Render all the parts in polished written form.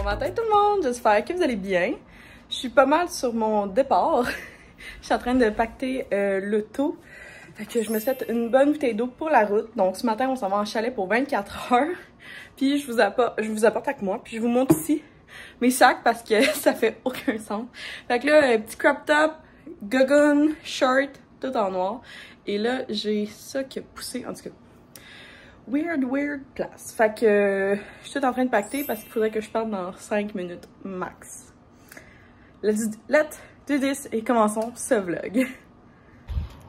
matin tout le monde, j'espère que vous allez bien. Je suis pas mal sur mon départ. Je suis en train de pacter l'auto. Fait que je me souhaite une bonne bouteille d'eau pour la route. Donc ce matin, on s'en va en chalet pour 24 heures. Puis je vous apporte avec moi. Puis je vous montre ici mes sacs parce que ça fait aucun sens. Fait que là, petit crop top, gogoon, shirt, tout en noir. Et là, j'ai ça qui a poussé, en tout cas. Weird place. Fait que je suis tout en train de pacter parce qu'il faudrait que je parte dans 5 minutes max. Let's do this et commençons ce vlog.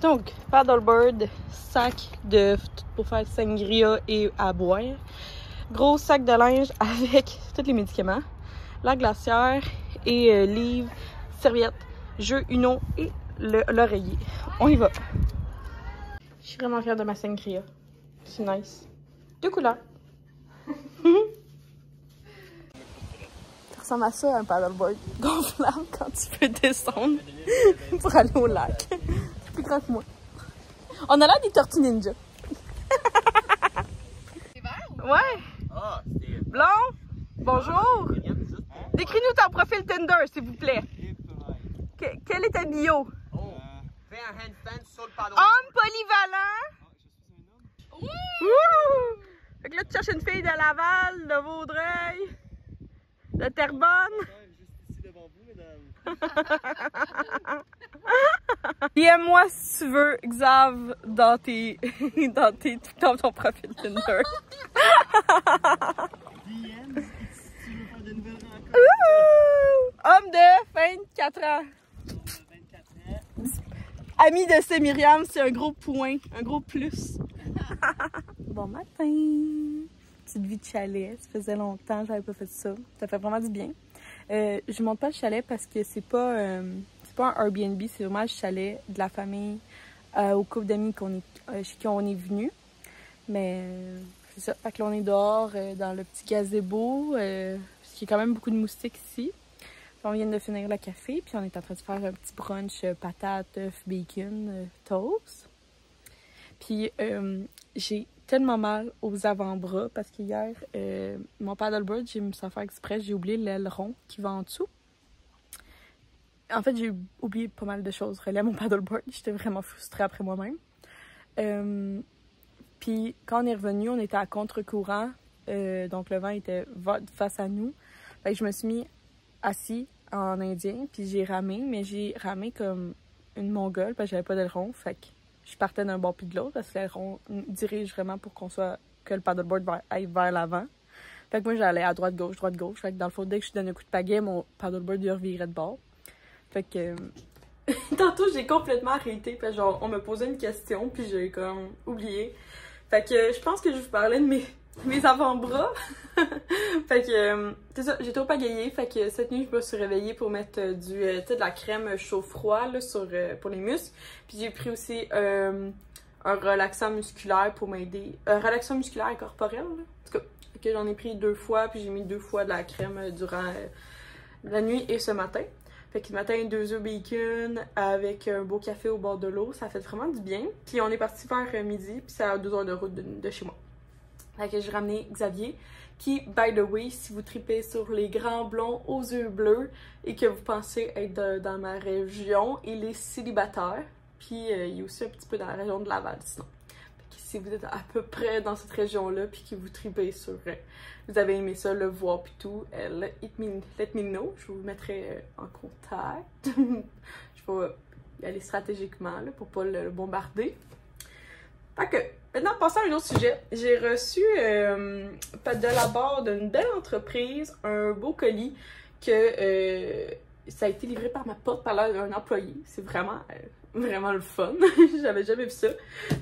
Donc, paddleboard, sac pour faire sangria et à boire. Gros sac de linge avec tous les médicaments. La glacière et livres, serviettes, jeux Uno et l'oreiller. On y va. Je suis vraiment fière de ma sangria. C'est nice. 2 couleurs. Ça ressemble à ça, un paddleboard gonflable quand tu peux descendre pour aller au lac. C'est plus grand que moi. On a l'air des tortues ninja. C'est vert ou? Ouais. Ah, c'est... Blond, bonjour. Décris-nous ton profil Tinder, s'il vous plaît. Quel est ta bio? Oh, fais un handstand sur le paddle. Homme polyvalent. Wouhou! Fait que là, tu cherches une fille de Laval, de Vaudreuil, de Terrebonne. Juste ici devant vous, mesdames. DM-moi si tu veux, Xav, dans ton profil Tinder. DM, si tu veux faire de nouvelles rencontres. Homme de 24 ans. 24 ans. Ami de C. Myriam, c'est un gros point, un gros plus. Bon matin! Petite vie de chalet, ça faisait longtemps que j'avais pas fait ça. Ça fait vraiment du bien. Je monte pas le chalet parce que c'est pas un Airbnb, c'est vraiment le chalet de la famille au couple d'amis chez qui on est venu. Mais c'est ça, fait que là on est dehors dans le petit gazebo, parce qu'il y a quand même beaucoup de moustiques ici. Puis on vient de finir le café, puis on est en train de faire un petit brunch patates, œufs, bacon, toast. Puis j'ai tellement mal aux avant-bras parce qu'hier, mon paddleboard, j'ai mis ça faire exprès, j'ai oublié l'aileron qui va en dessous. En fait, j'ai oublié pas mal de choses reliées à mon paddleboard. J'étais vraiment frustrée après moi-même. Puis quand on est revenu, on était à contre-courant, donc le vent était face à nous. Fait que je me suis mis assis en indien, puis j'ai ramé, mais j'ai ramé comme une mongole parce que j'avais pas d'aileron. Fait que je partais d'un bord puis de l'autre parce que l'aileron dirige vraiment pour que le paddleboard aille vers l'avant. Fait que moi, j'allais à droite-gauche, droite-gauche. Fait que dans le fond, dès que je donne un coup de pagaie, mon paddleboard il revirait de bord. Fait que tantôt, j'ai complètement arrêté parce que genre, on me posait une question puis j'ai comme oublié. Fait que je pense que je vais vous parler de mes avant-bras. Fait que c'est ça, j'ai trop pagayé. Fait que cette nuit, je me suis réveillée pour mettre de la crème chaud-froid là, pour les muscles. Puis j'ai pris aussi un relaxant musculaire pour m'aider. Un relaxant musculaire et corporel. Là. En tout cas, que j'en ai pris 2 fois. Puis j'ai mis 2 fois de la crème durant la nuit et ce matin. Fait que le matin, 2 œufs bacon avec un beau café au bord de l'eau. Ça fait vraiment du bien. Puis on est parti vers midi. Puis c'est à 2 heures de route de chez moi. Fait que j'ai ramené Xavier, qui, by the way, si vous tripez sur les grands blonds aux yeux bleus et que vous pensez être dans ma région, il est célibataire. Puis il est aussi un petit peu dans la région de Laval, sinon. Fait que si vous êtes à peu près dans cette région-là, puis que vous tripez sur... vous avez aimé ça, le voir, puis tout, let me know. Je vous mettrai en contact. Je vais y aller stratégiquement, là, pour pas le bombarder. Fait que... Maintenant, passons à un autre sujet. J'ai reçu de la part d'une belle entreprise un beau colis que ça a été livré par ma porte-parole d'un employé. C'est vraiment le fun. J'avais jamais vu ça.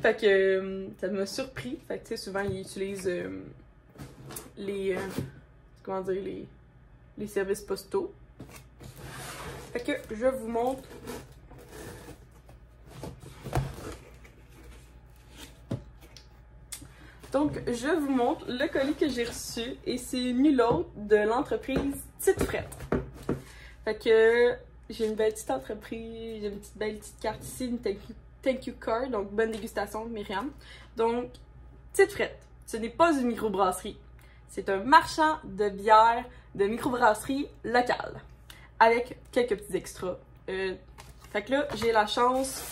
Fait que ça m'a surpris. Fait que tu sais, souvent ils utilisent les services postaux. Fait que je vous montre. Donc, je vous montre le colis que j'ai reçu et c'est nul autre de l'entreprise Tite Frette. Fait que j'ai une belle petite entreprise, j'ai une belle petite carte ici, une thank you card, donc bonne dégustation de Myriam. Donc, Tite Frette, ce n'est pas une microbrasserie, c'est un marchand de bière de microbrasserie locale. Avec quelques petits extras. Fait que là, j'ai la chance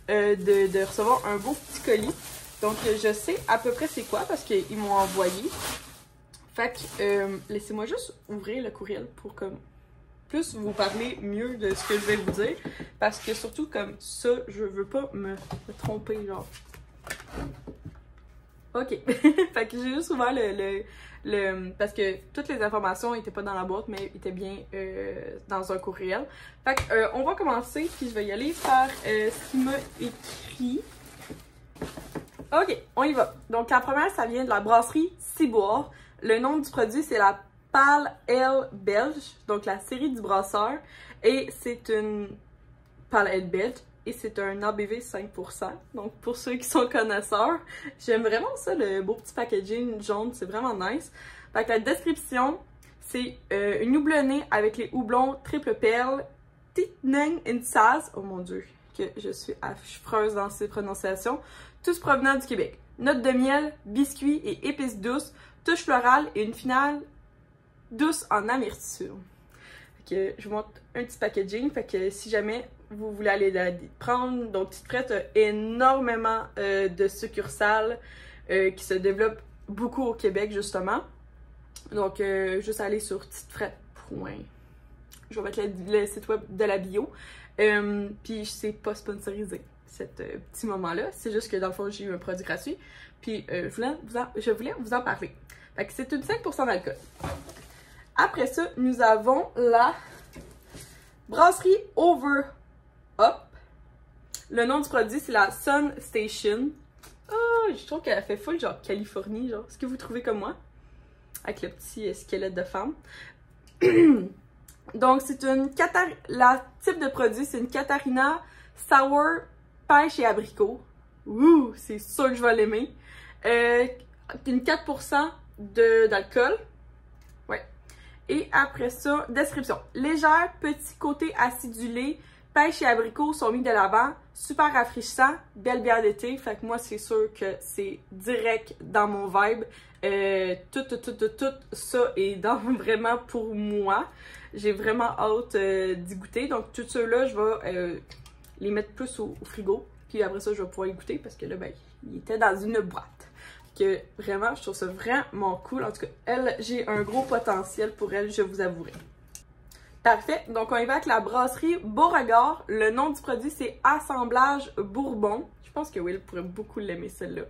de recevoir un beau petit colis. Donc, je sais à peu près c'est quoi parce qu'ils m'ont envoyé. Fait que, laissez-moi juste ouvrir le courriel pour comme plus vous parler mieux de ce que je vais vous dire. Parce que surtout comme ça, je veux pas me tromper, genre. Ok. Fait que j'ai juste ouvert parce que toutes les informations étaient pas dans la boîte, mais étaient bien dans un courriel. Fait que, on va commencer, puis je vais y aller par ce qu'il m'a écrit. Ok, on y va. Donc, la première, ça vient de la brasserie Ciboire. Le nom du produit, c'est la Pale Ale belge, donc la série du brasseur. Et c'est une Pale Ale belge. Et c'est un ABV 5%. Donc, pour ceux qui sont connaisseurs, j'aime vraiment ça, le beau petit packaging jaune. C'est vraiment nice. Fait que la description, c'est une houblonnée avec les houblons triple perle, Titneng Insaz. Oh mon dieu, que je suis affreuse dans ces prononciations. Tous provenant du Québec. Notes de miel, biscuits et épices douces, touche florale et une finale douce en amertume. Fait que je vous montre un petit packaging. Fait que si jamais vous voulez aller la prendre, donc Tite Frette a énormément de succursales qui se développent beaucoup au Québec justement. Donc juste aller sur titefrette. Je vais mettre le site web de la bio. Puis c'est pas sponsorisé cet petit moment-là. C'est juste que dans le fond j'ai eu un produit gratuit. Puis je voulais vous en parler. Fait que c'est une 5% d'alcool. Après ça, nous avons la brasserie Over Up. Le nom du produit, c'est la Sun Station. Oh, je trouve qu'elle a fait full genre Californie, genre. Est-ce que vous trouvez comme moi? Avec le petit squelette de femme. Donc, c'est une type de produit, c'est une Catarina Sour Pêche et Abricot. Ouh, c'est sûr que je vais l'aimer. Une 4% d'alcool. Ouais. Et après ça, description. Légère, petit côté acidulé, pêche et abricot sont mis de l'avant. Super rafraîchissant, belle bière d'été. Fait que moi, c'est sûr que c'est direct dans mon vibe. Tout ça est vraiment pour moi. J'ai vraiment hâte d'y goûter. Donc, tout ceux-là, je vais les mettre plus au frigo. Puis après ça, je vais pouvoir y goûter parce que là, ben, il était dans une boîte. Que vraiment, je trouve ça vraiment cool. En tout cas, elle, j'ai un gros potentiel pour elle, je vous avouerai. Parfait. Donc, on y va avec la brasserie Beauregard. Le nom du produit, c'est Assemblage Bourbon. Je pense que Will pourrait beaucoup l'aimer, celle-là.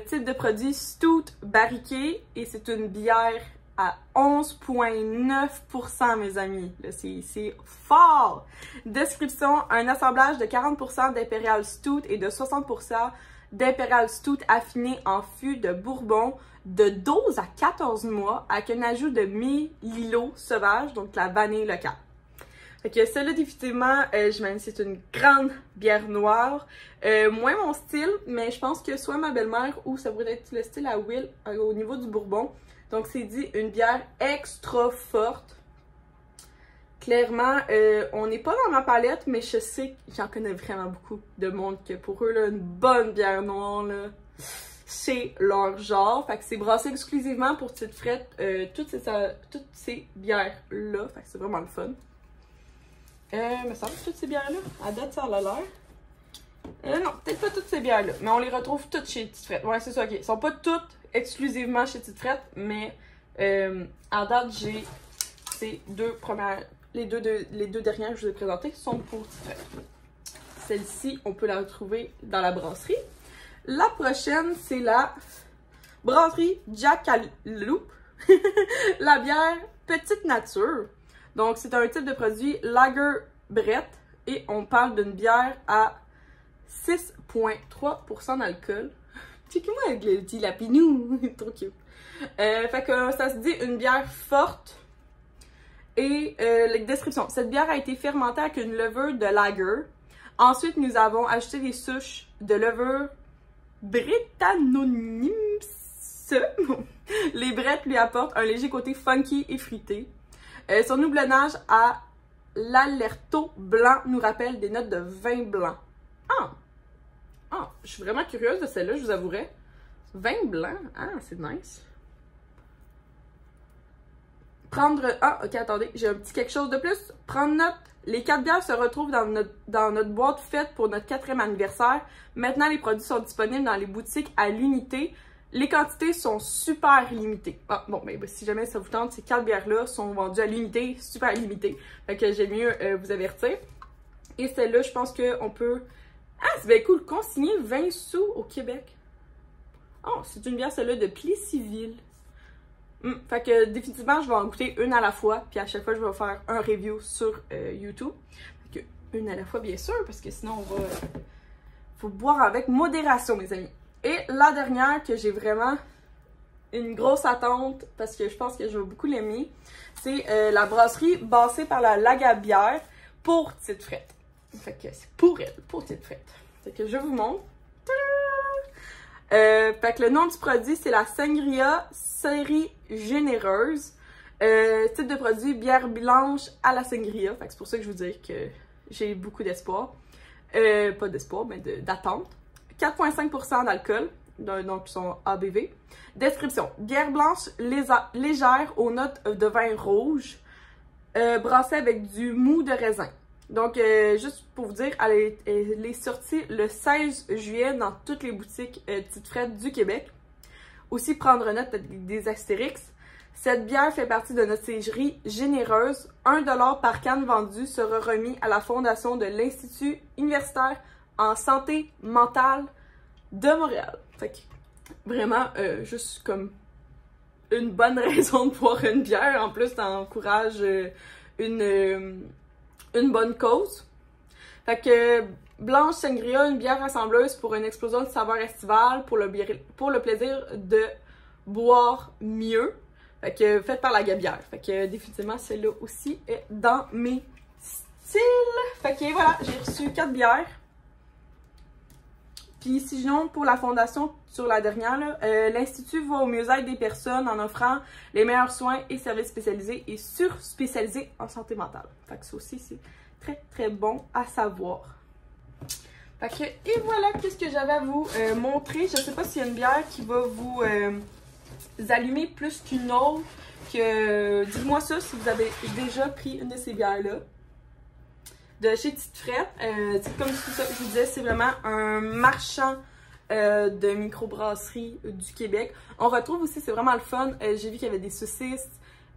Type de produit stout barriqué. Et c'est une bière à 11,9%, mes amis. C'est fort! Description, un assemblage de 40% d'Imperial Stout et de 60% d'Imperial Stout affiné en fût de Bourbon de 12 à 14 mois avec un ajout de Mélilo sauvage, donc la vanille locale. Fait que celle-là, définitivement, j'imagine c'est une grande bière noire. Moins mon style, mais je pense que soit ma belle-mère ou ça pourrait être le style à Will au niveau du Bourbon. Donc c'est dit une bière extra forte. Clairement, on n'est pas dans ma palette, mais je sais que j'en connais vraiment beaucoup de monde que pour eux, là, une bonne bière noire, là, c'est leur genre. Fait que c'est brassé exclusivement pour Tite Frette, toutes ces bières-là. Fait que c'est vraiment le fun. Me semble que toutes ces bières-là, à date, ça a l'air. Non, peut-être pas toutes ces bières-là, mais on les retrouve toutes chez Tite Frette. Ouais, c'est ça, ok. Elles sont pas toutes exclusivement chez Tite Frette, mais à date, j'ai ces deux premières. Les deux dernières que je vous ai présentées sont pour Tite Frette. Celle-ci, on peut la retrouver dans la brasserie. La prochaine, c'est la brasserie Jackalope. La bière Petite Nature. Donc, c'est un type de produit lager brett et on parle d'une bière à 6,3% d'alcool. Checkez-moi avec le petit lapinou. Trop cute. Fait que ça se dit une bière forte. Et la description. Cette bière a été fermentée avec une levure de lager. Ensuite, nous avons ajouté des souches de levure Brettanomyces. Les brettes lui apportent un léger côté funky et fruité. Son houblonnage à l'alerto blanc nous rappelle des notes de vin blanc. Ah, je suis vraiment curieuse de celle-là, je vous avouerai. Vin blanc, ah, c'est nice. Ah, ok, attendez, j'ai un petit quelque chose de plus. Prendre note. Les 4 bières se retrouvent dans notre boîte faite pour notre 4e anniversaire. Maintenant, les produits sont disponibles dans les boutiques à l'unité. Les quantités sont super limitées. Ah, bon, ben, si jamais ça vous tente, ces 4 bières-là sont vendues à l'unité, super limitées. Fait que j'aime mieux vous avertir. Et celle-là, je pense qu'on peut... Ah, c'est bien cool, consigner 20 sous au Québec. Oh, c'est une bière, celle-là, de Plessisville. Fait que définitivement, je vais en goûter une à la fois, puis à chaque fois, je vais faire un review sur YouTube. Fait que une à la fois, bien sûr, parce que sinon, on va... faut boire avec modération, mes amis. Et la dernière, que j'ai vraiment une grosse attente, parce que je pense que je vais beaucoup l'aimer, c'est la brasserie Bassée par la Lagabière pour Tite Frette. Fait que c'est pour elle, pour Tite Frette. Fait que je vous montre. Fait que le nom du produit, c'est la Sangria Série Généreuse. Type de produit, bière blanche à la sangria. Fait que c'est pour ça que je vous dis que j'ai beaucoup d'espoir. Pas d'espoir, mais d'attente. 4,5% d'alcool, donc ils sont ABV. Description, bière blanche légère aux notes de vin rouge, brassée avec du mou de raisin. Donc, juste pour vous dire, elle est sortie le 16 juillet dans toutes les boutiques Tite Frette du Québec. Aussi, prendre note des astérix. Cette bière fait partie de notre série généreuse. 1 $ par canne vendue sera remis à la fondation de l'Institut universitaire en santé mentale de Montréal. Fait que, vraiment, juste comme une bonne raison de boire une bière. En plus, ça encourage une bonne cause. Fait que Blanche Sangria, une bière rassembleuse pour une explosion de saveurs estivales, pour le plaisir de boire mieux. Fait que faite par la Gabière. Fait que définitivement, celle-là aussi est dans mes styles. Fait que voilà, j'ai reçu 4 bières. Puis sinon, pour la fondation, sur la dernière, l'Institut va au mieux-être des personnes en offrant les meilleurs soins et services spécialisés et sur-spécialisés en santé mentale. Fait que ça aussi, c'est très, très bon à savoir. Fait que, et voilà, qu'est-ce que j'avais à vous montrer. Je sais pas s'il y a une bière qui va vous allumer plus qu'une autre. Dites-moi ça si vous avez déjà pris une de ces bières-là. De chez Tite Frette. Comme je vous disais, c'est vraiment un marchand de microbrasserie du Québec. On retrouve aussi, c'est vraiment le fun, j'ai vu qu'il y avait des saucisses,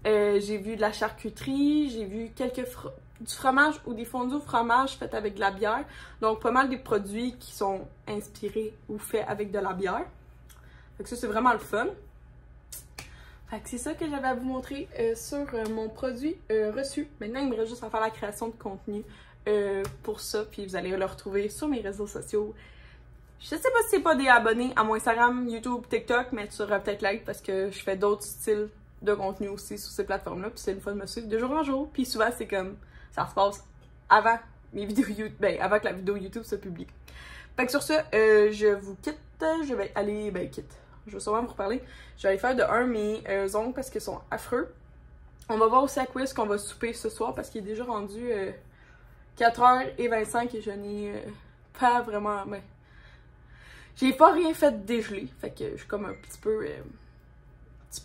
j'ai vu de la charcuterie, j'ai vu du fromage ou des fondus au fromage faits avec de la bière. Donc pas mal des produits qui sont inspirés ou faits avec de la bière. Fait que ça, c'est vraiment le fun. Fait que c'est ça que j'avais à vous montrer sur mon produit reçu. Maintenant, il me reste juste à faire la création de contenu pour ça. Puis vous allez le retrouver sur mes réseaux sociaux. Je sais pas si c'est pas des abonnés à mon Instagram, YouTube, TikTok, mais tu seras peut-être like parce que je fais d'autres styles de contenu aussi sur ces plateformes-là. Puis c'est une fois de me suivre de jour en jour. Puis souvent, c'est comme ça se passe avant mes vidéos YouTube, avant que la vidéo YouTube se publie. Fait que sur ce, je vous quitte. Je vais aller, je vais sûrement vous reparler. Je vais aller faire de mes ongles parce qu'ils sont affreux. On va voir aussi à quoi est-ce qu'on va souper ce soir parce qu'il est déjà rendu 4h25 et je n'ai pas vraiment... j'ai pas rien fait de dégeler. Fait que je suis comme un petit peu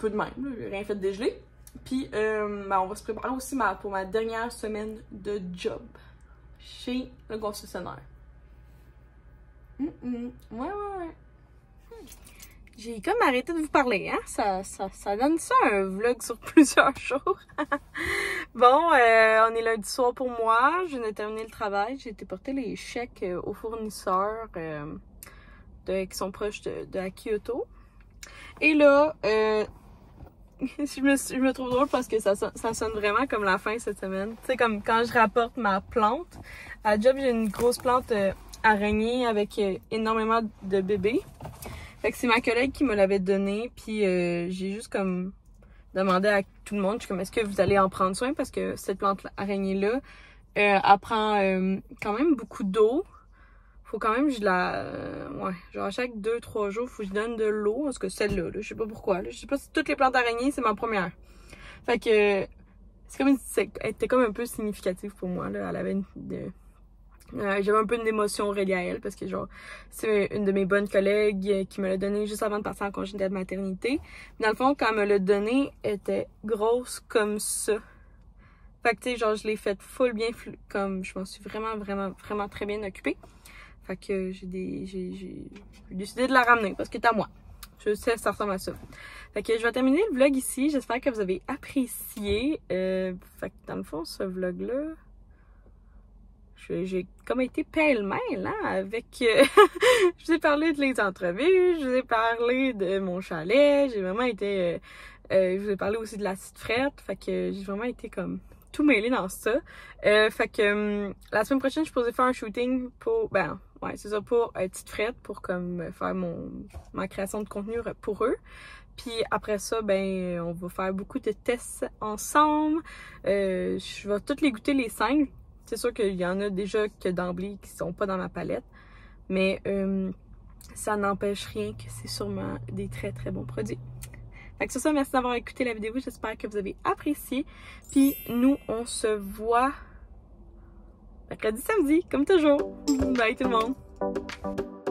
de même. J'ai rien fait de dégeler. Puis on va se préparer aussi pour ma dernière semaine de job chez le concessionnaire. Ouais. J'ai comme arrêté de vous parler, hein? Ça donne ça un vlog sur plusieurs jours. Bon, on est lundi soir pour moi. Je viens de terminer le travail. J'ai été porter les chèques aux fournisseurs qui sont proches de la Kyoto. Et là, je me trouve drôle parce que ça sonne vraiment comme la fin cette semaine. Tu sais, comme quand je rapporte ma plante. À job, j'ai une grosse plante araignée avec énormément de bébés. Fait que c'est ma collègue qui me l'avait donné, puis j'ai juste comme demandé à tout le monde, je suis comme, est-ce que vous allez en prendre soin? Parce que cette plante araignée-là, elle prend quand même beaucoup d'eau. Faut quand même que je genre à chaque 2-3 jours, faut que je donne de l'eau, parce que celle-là, je sais pas pourquoi. Je sais pas si toutes les plantes araignées, c'est ma première. Fait que, elle était comme un peu significative pour moi, là. Elle avait J'avais un peu d'émotion reliée à elle parce que genre c'est une de mes bonnes collègues qui me l'a donné juste avant de partir en congé de maternité. Dans le fond, quand elle me l'a donné, elle était grosse comme ça. Fait que tu sais, genre je l'ai faite full bien, comme je m'en suis vraiment très bien occupée. Fait que j'ai décidé de la ramener parce qu'elle est à moi. Je sais, ça ressemble à ça. Fait que je vais terminer le vlog ici. J'espère que vous avez apprécié. Fait que dans le fond, ce vlog-là, j'ai comme été pêle-mêle, hein, avec... je vous ai parlé de les entrevues, je vous ai parlé de mon chalet, j'ai vraiment été... je vous ai parlé aussi de la petite frette, fait que j'ai vraiment été comme tout mêlée dans ça. Fait que la semaine prochaine, je suis supposée faire un shooting pour... Ben, ouais, c'est ça, pour petite frette, pour comme faire ma création de contenu pour eux. Puis après ça, ben, on va faire beaucoup de tests ensemble. Je vais toutes les goûter les 5. C'est sûr qu'il y en a déjà que d'emblée qui sont pas dans ma palette. Mais ça n'empêche rien que c'est sûrement des très bons produits. Fait que sur ça, merci d'avoir écouté la vidéo. J'espère que vous avez apprécié. Puis nous, on se voit mercredi, samedi, comme toujours. Bye tout le monde!